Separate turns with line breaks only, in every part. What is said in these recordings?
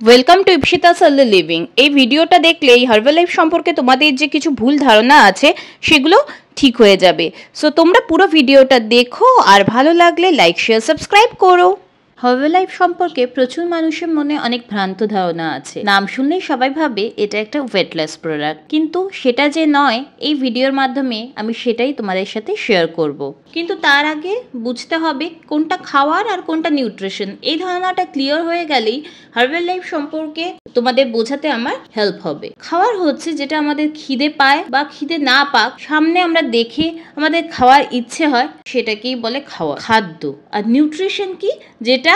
Welcome to Ipsita cellular living. এই ভিডিওটা দেখলেই হার্বালাইফ সম্পর্কে তোমাদের যে কিছু ভুল ধারণা আছে সেগুলো ঠিক হয়ে যাবে। সো তোমরা পুরো ভিডিওটা দেখো আর ভালো লাগলে লাইক শেয়ার সাবস্ক্রাইব করো। হার্বালাইফ সম্পর্কে প্রচুর মানুষের মনে অনেক ভ্রান্ত ধারণা আছে। নাম শুনলেই সবাই ভাবে এটা একটা ওয়েটলেস প্রোডাক্ট, কিন্তু সেটা যে নয় এই ভিডিওর মাধ্যমে আমি সেটাই তোমাদের সাথে শেয়ার করব। কিন্তু তার আগে বুঝতে হবে কোনটা খাওয়ার আর কোনটা নিউট্রিশন। এই ধারণাটা ক্লিয়ার হয়ে গেলেই হার্বালাইফ সম্পর্কে তোমাদের বোঝাতে আমার হেল্প হবে। খাওয়ার হচ্ছে যেটা আমাদের খিদে পায় বা খিদে না পাক সামনে আমরা দেখে আমাদের খাওয়ার ইচ্ছে হয়, সেটাকেই বলে খাওয়া, খাদ্য। আর নিউট্রিশন কি, যেটা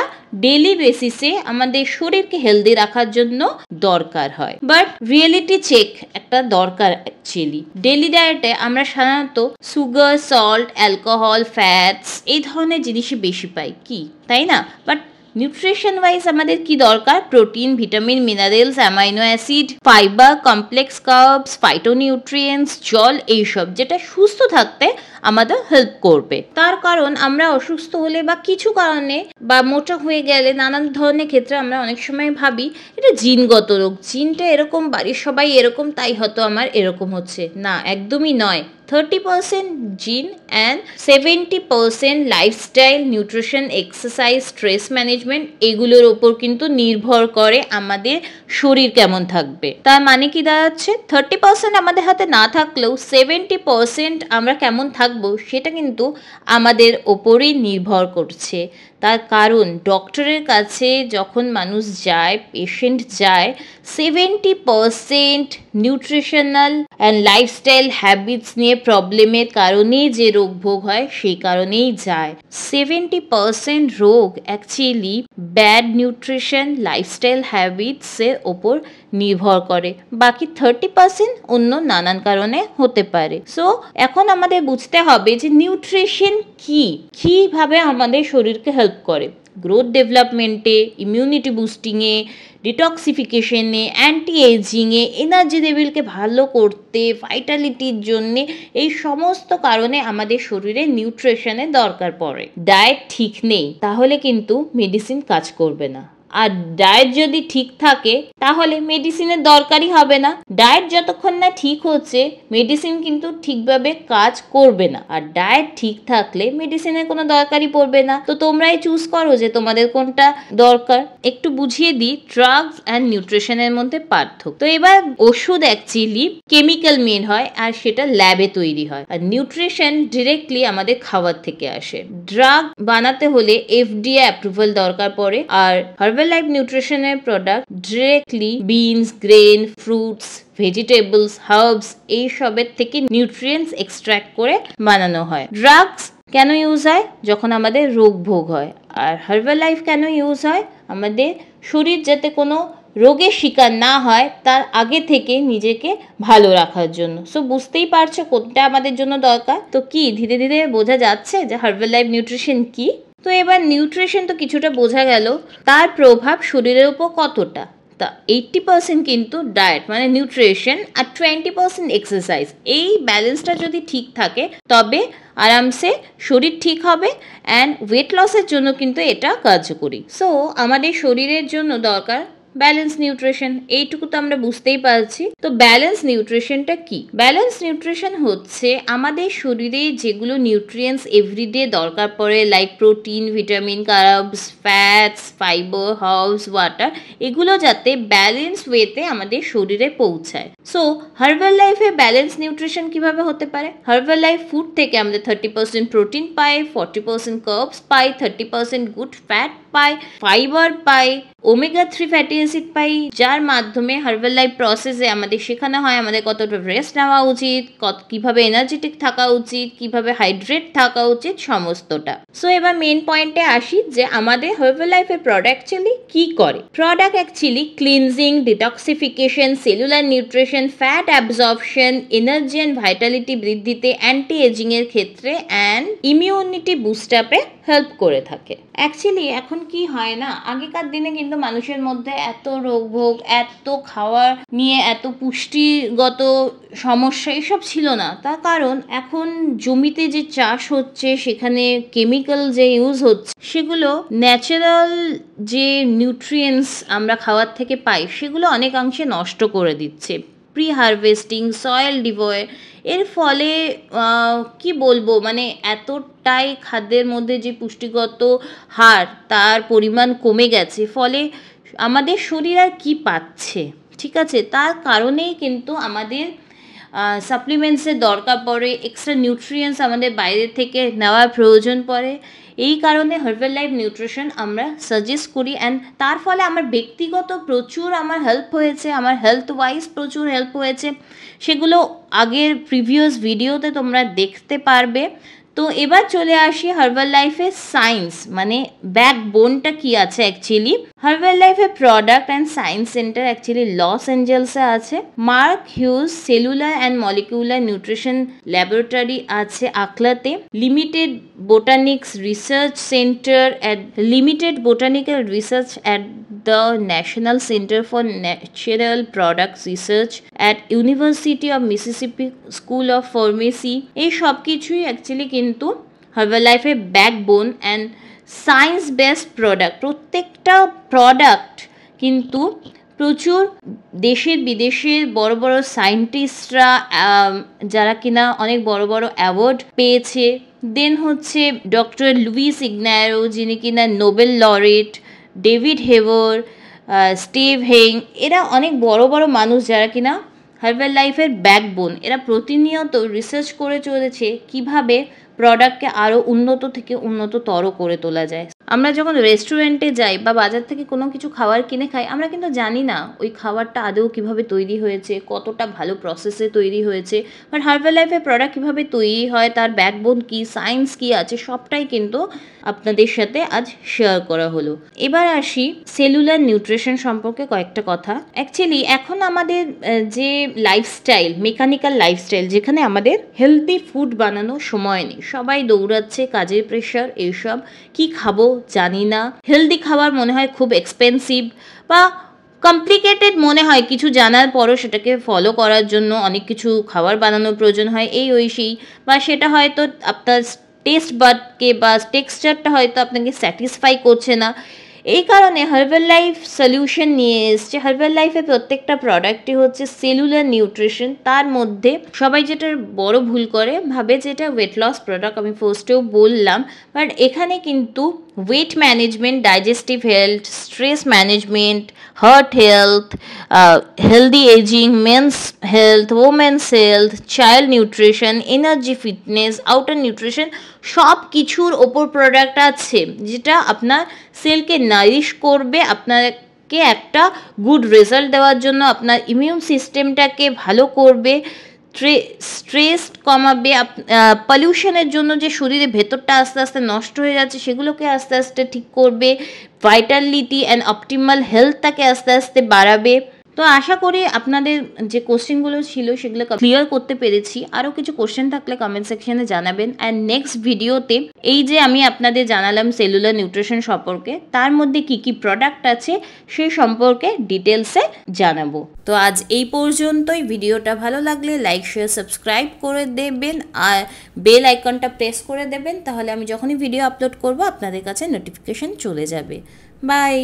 ডেইলি বেসিসে আমাদের শরীরকে হেলদি রাখার জন্য দরকার হয়। বাট রিয়েলিটি চেক একটা দরকার অ্যাকচুয়ালি। ডেইলি ডায়েটে আমরা সাধারণত সুগার, সল্ট, অ্যালকোহল, ফ্যাটস এই ধরনের জিনিসই বেশি পাই, কি তাই না? বাট নিউট্রিশন ওয়াইজ আমাদের কি দরকার? Protein, vitamin, minerals, amino acid, fibre, complex carbs, phytonutrients, জল, এইসব যেটা সুস্থ থাকতে আমাদের হেল্প করবে। তার কারণ আমরা অসুস্থ হলে বা কিছু কারণে বা মোটা হয়ে গেলে নানান ধরনের ক্ষেত্রে আমরা অনেক সময় ভাবি এটা জিনগত রোগ, জিনটা এরকম, বাড়ির সবাই এরকম, তাই হয়তো আমার এরকম হচ্ছে। না, একদমই নয়। 30% জিন and 70% lifestyle, nutrition, exercise, stress management এগুলোর ওপর কিন্তু নির্ভর করে আমাদের শরীর কেমন থাকবে। তার মানে কি দাঁড়াচ্ছে, 30% আমাদের হাতে না থাকলেও 70% আমরা কেমন থাকবো সেটা কিন্তু আমাদের ওপরেই নির্ভর করছে। তার কারণ ডক্টরের কাছে যখন মানুষ যায়, পেশেন্ট যায়, 70% নিউট্রিশনাল অ্যান্ড লাইফস্টাইল হ্যাবিটস নিয়ে প্রবলেমের কারণেই যে রোগ ভোগ হয় সেই কারণেই যায়। 70% রোগ অ্যাকচুয়ালি ব্যাড নিউট্রিশন, লাইফস্টাইল হ্যাবিটসের ওপর নির্ভর করে। বাকি 30% অন্য নানান কারণে হতে পারে। সো এখন আমাদের বুঝতে হবে যে নিউট্রিশন কি, কিভাবে আমাদের শরীরকে হেল্প করে গ্রোথ ডেভেলপমেন্টে, ইমিউনিটি বুস্টিংয়ে, ডিটক্সিফিকেশনে, অ্যান্টি এজিংয়ে, এনার্জি লেভেলকে ভালো করতে, ভাইটালিটির জন্যে, এই সমস্ত কারণে আমাদের শরীরে নিউট্রিশনের দরকার পড়ে। ডায়েট ঠিক নেই তাহলে কিন্তু মেডিসিন কাজ করবে না। আর ডায়েট যদি ঠিক থাকে তাহলে মেডিসিনের দরকারই হবে না। ডায়েট যতক্ষণ না ঠিক হচ্ছে মেডিসিন কিন্তু ঠিকভাবে কাজ করবে না। আর ডায়েট ঠিক থাকলে মেডিসিনের কোনো দরকারই পড়বে না। তো তোমরাই চুজ করো যে তোমাদের কোনটা দরকার। একটু বুঝিয়ে দিই ড্রাগস অ্যান্ড নিউট্রিশনের মধ্যে পার্থক্য। তো এবার ওষুধ অ্যাকচুয়ালি কেমিক্যাল মেড হয় আর সেটা ল্যাবে তৈরি হয়, আর নিউট্রিশন ডিরেক্টলি আমাদের খাবার থেকে আসে। ড্রাগ বানাতে হলে FDA অ্যাপ্রুভাল দরকার পড়ে, আর হার্বালাইফ নিউট্রিশনের product directly beans, grain, fruits, vegetables, herbs এইসবের থেকে নিউট্রিয়েন্টস এক্সট্র্যাক্ট করে বানানো হয়। ড্রাগস কেন ইউজ হয়? যখন আমাদের রোগ ভোগ হয়। আর হার্বালাইফ কেন ইউজ হয়? আমাদের শরীর যাতে কোনো রোগের শিকার না হয় তার আগে থেকে নিজেকে ভালো রাখার জন্য। সো বুঝতেই পারছো কোনটা আমাদের জন্য দরকার। তো কি ধীরে ধীরে বোঝা যাচ্ছে যে হার্বালাইফ নিউট্রিশন কি? তো এবার নিউট্রিশন তো কিছুটা বোঝা গেল, তার প্রভাব শরীরের উপর কতটা? তা 80% কিন্তু ডায়েট মানে নিউট্রিশন আর 20% এক্সারসাইজ, এই ব্যালেন্সটা যদি ঠিক থাকে তবে আরামসে শরীর ঠিক হবে। অ্যান্ড ওয়েট লসের জন্য কিন্তু এটা কার্যকরী। সো আমাদের শরীরের জন্য দরকার ব্যালেন্স নিউট্রিশন, এইটুকু তো আমরা বুঝতেই পারছি। তো ব্যালেন্স নিউট্রিশনটা কি? ব্যালেন্স নিউট্রিশন হচ্ছে আমাদের শরীরে যেগুলো নিউট্রিয়েন্টস এভরিডে দরকার পড়ে, like protein, vitamin, carbs, fats, fibre, herbs, water, এগুলো যাতে ব্যালেন্স ওয়েতে আমাদের শরীরে পৌঁছায়। সো হার্বালাইফে ব্যালেন্স নিউট্রিশন কিভাবে হতে পারে? হার্বালাইফ ফুড থেকে আমরা 30% প্রোটিন পাই, 40% কার্বস পাই, 30% গুড ফ্যাট পাই, ফাইবার পাই, ওমেগা 3 ফ্যাটি অ্যাসিড পাই, যার মাধ্যমে হার্বালাইফ প্রসেসে আমাদের শেখানো হয় আমাদের কতটা রেস্ট নেওয়া উচিত, কিভাবে এনার্জেটিক থাকা উচিত, কিভাবে হাইড্রেট থাকা উচিত, সমস্তটা। সো এবার মেন পয়েন্টে আসি যে আমাদের হার্বালাইফের প্রোডাক্ট অ্যাকচুয়ালি কি করে। Product actually cleansing, detoxification, cellular nutrition, fat absorption, energy and Vitality বৃদ্ধিতে, অ্যান্টি এজিং এর ক্ষেত্রে অ্যান্ড ইমিউনিটি বুস্ট আপে হেল্প করে থাকে। অ্যাকচুয়ালি এখন কি হয় না, আগেকার দিনে কিন্তু মানুষের মধ্যে এত রোগভোগ, এত খাওয়ার নিয়ে এত পুষ্টিগত সমস্যা এসব ছিল না। তার কারণ এখন জমিতে যে চাষ হচ্ছে সেখানে কেমিক্যাল যে ইউজ হচ্ছে, সেগুলো ন্যাচারাল যে নিউট্রিয়েন্টস আমরা খাওয়ার থেকে পাই সেগুলো অনেকাংশে নষ্ট করে দিচ্ছে। প্রি হারভেস্টিং, সয়েল ডিভয়েড, এর ফলে কি বলবো, মানে এতটাই খাদ্যের মধ্যে যে পুষ্টিগত হার তার পরিমাণ কমে গেছে, ফলে আমাদের শরীর আর কি পাচ্ছে, ঠিক আছে, তার কারণেই কিন্তু আমাদের সাপ্লিমেন্টসের দরকার পড়ে, এক্সট্রা নিউট্রিয়েন্টস আমাদের বাইরে থেকে নেওয়ার প্রয়োজন পড়ে। এই কারণে হার্বাল লাইফ নিউট্রিশন আমরা সাজেস্ট করি, অ্যান্ড তার ফলে আমার ব্যক্তিগত প্রচুর আমার হেল্প হয়েছে, আমার হেলথ ওয়াইজ প্রচুর হেল্প হয়েছে। সেগুলো আগের প্রিভিয়াস ভিডিওতে তোমরা দেখতে পারবে। তো এবার চলে আসি হার্বাল লাইফের সায়েন্স, মানে ব্যাকবোনটা কি আছে অ্যাকচুয়ালি। হার্বাল লাইফের product and science center actually Los অ্যাঞ্জেলসে আছে। Mark Hughes cellular and molecular nutrition laboratory আছে আকলাতে। Limited botanics research center at limited botanical research at the National Center for Natural Products Research at University of Mississippi School of Pharmacy, এই সব কিছুই actually কিন্তু herbal লাইফের backbone and science based product. প্রত্যেকটা product কিন্তু প্রচুর দেশের বিদেশের বড় বড় সায়েন্টিস্টরা, যারা কিনা অনেক বড় বড় অ্যাওয়ার্ড পেয়েছে, দেন হচ্ছে ডক্টর লুইস ইগনারো, যিনি কিনা Nobel laureate, David Heber, Steve Henig, এরা অনেক বড় বড় মানুষ যারা কিনা হার্বাল লাইফের ব্যাকবোন। এরা প্রতিনিয়ত রিসার্চ করে চলেছে কিভাবে প্রোডাক্টকে আরও উন্নত থেকে উন্নততর করে তোলা যায়। আমরা যখন রেস্টুরেন্টে যাই বা বাজার থেকে কোনো কিছু খাবার কিনে খাই, আমরা কিন্তু জানি না ওই খাবারটা আদৌ কীভাবে তৈরি হয়েছে, কতটা ভালো প্রসেসে তৈরি হয়েছে, বাট হার্বাল লাইফের প্রোডাক্ট কীভাবে তৈরি হয়, তার ব্যাকবোন কী, সায়েন্স কী আছে, সবটাই কিন্তু আপনাদের সাথে আজ শেয়ার করা হলো। এবার আসি সেলুলার নিউট্রিশন সম্পর্কে কয়েকটা কথা। অ্যাকচুয়ালি এখন আমাদের যে লাইফস্টাইল, মেকানিক্যাল লাইফস্টাইল, যেখানে আমাদের হেলদি ফুড বানানোর সময় নেই, সবাই দৌড়াচ্ছে, কাজের প্রেশার, এইসব কি খাবো জানি না, হেলদি খাবার মনে হয় খুব এক্সপেন্সিভ বা কমপ্লিকেটেড মনে হয়, কিছু জানার পরও সেটাকে ফলো করার জন্য অনেক কিছু খাবার বানানোর প্রয়োজন হয়, এই ওই সেই, বা সেটা হয়তো আপনার টেস্ট বাডকে বা টেক্সচারটা হয়তো আপনাকে স্যাটিসফাই করছে না। এই কারণে হার্বাল লাইফ সলিউশন নিয়ে এসছে। হার্বাল লাইফের প্রত্যেকটা প্রোডাক্টই হচ্ছে সেলুলার নিউট্রিশন। তার মধ্যে সবাই যেটা বড় ভুল করে, ভাবে যে এটা ওয়েট লস প্রোডাক্ট, আমি ফার্স্টেও বললাম, বাট এখানে কিন্তু weight management, digestive health, stress management, heart health, healthy aging, men's health, women's health, child nutrition, energy, fitness, outer nutrition, সব কিছুর ওপর প্রোডাক্ট আছে, যেটা আপনার সেলকে নারিশ করবে, আপনাকে একটা গুড রেজাল্ট দেওয়ার জন্য আপনার ইমিউন সিস্টেমটাকে ভালো করবে, স্ট্রেস কমাবে, পলিউশনের জন্য যে শরীরে ভেতরটা আস্তে আস্তে নষ্ট হয়ে যাচ্ছে সেগুলোকে আস্তে আস্তে ঠিক করবে, ভাইটালিটি অ্যান্ড অপটিমাল হেলথটাকে আস্তে আস্তে বাড়াবে। তো আশা করি আপনাদের যে কোশ্চেনগুলো ছিল সেগুলো ক্লিয়ার করতে পেরেছি। আরও কিছু কোশ্চেন থাকলে কমেন্ট সেকশনে জানাবেন। অ্যান্ড নেক্সট ভিডিওতে এই যে আমি আপনাদের জানালাম সেলুলার নিউট্রিশন সম্পর্কে, তার মধ্যে কি কি প্রোডাক্ট আছে সেই সম্পর্কে ডিটেলসে জানাবো। তো আজ এই পর্যন্তই। ভিডিওটা ভালো লাগলে লাইক, শেয়ার, সাবস্ক্রাইব করে দেবেন আর বেল আইকনটা প্রেস করে দেবেন, তাহলে আমি যখনই ভিডিও আপলোড করব আপনাদের কাছে নোটিফিকেশন চলে যাবে। বাই।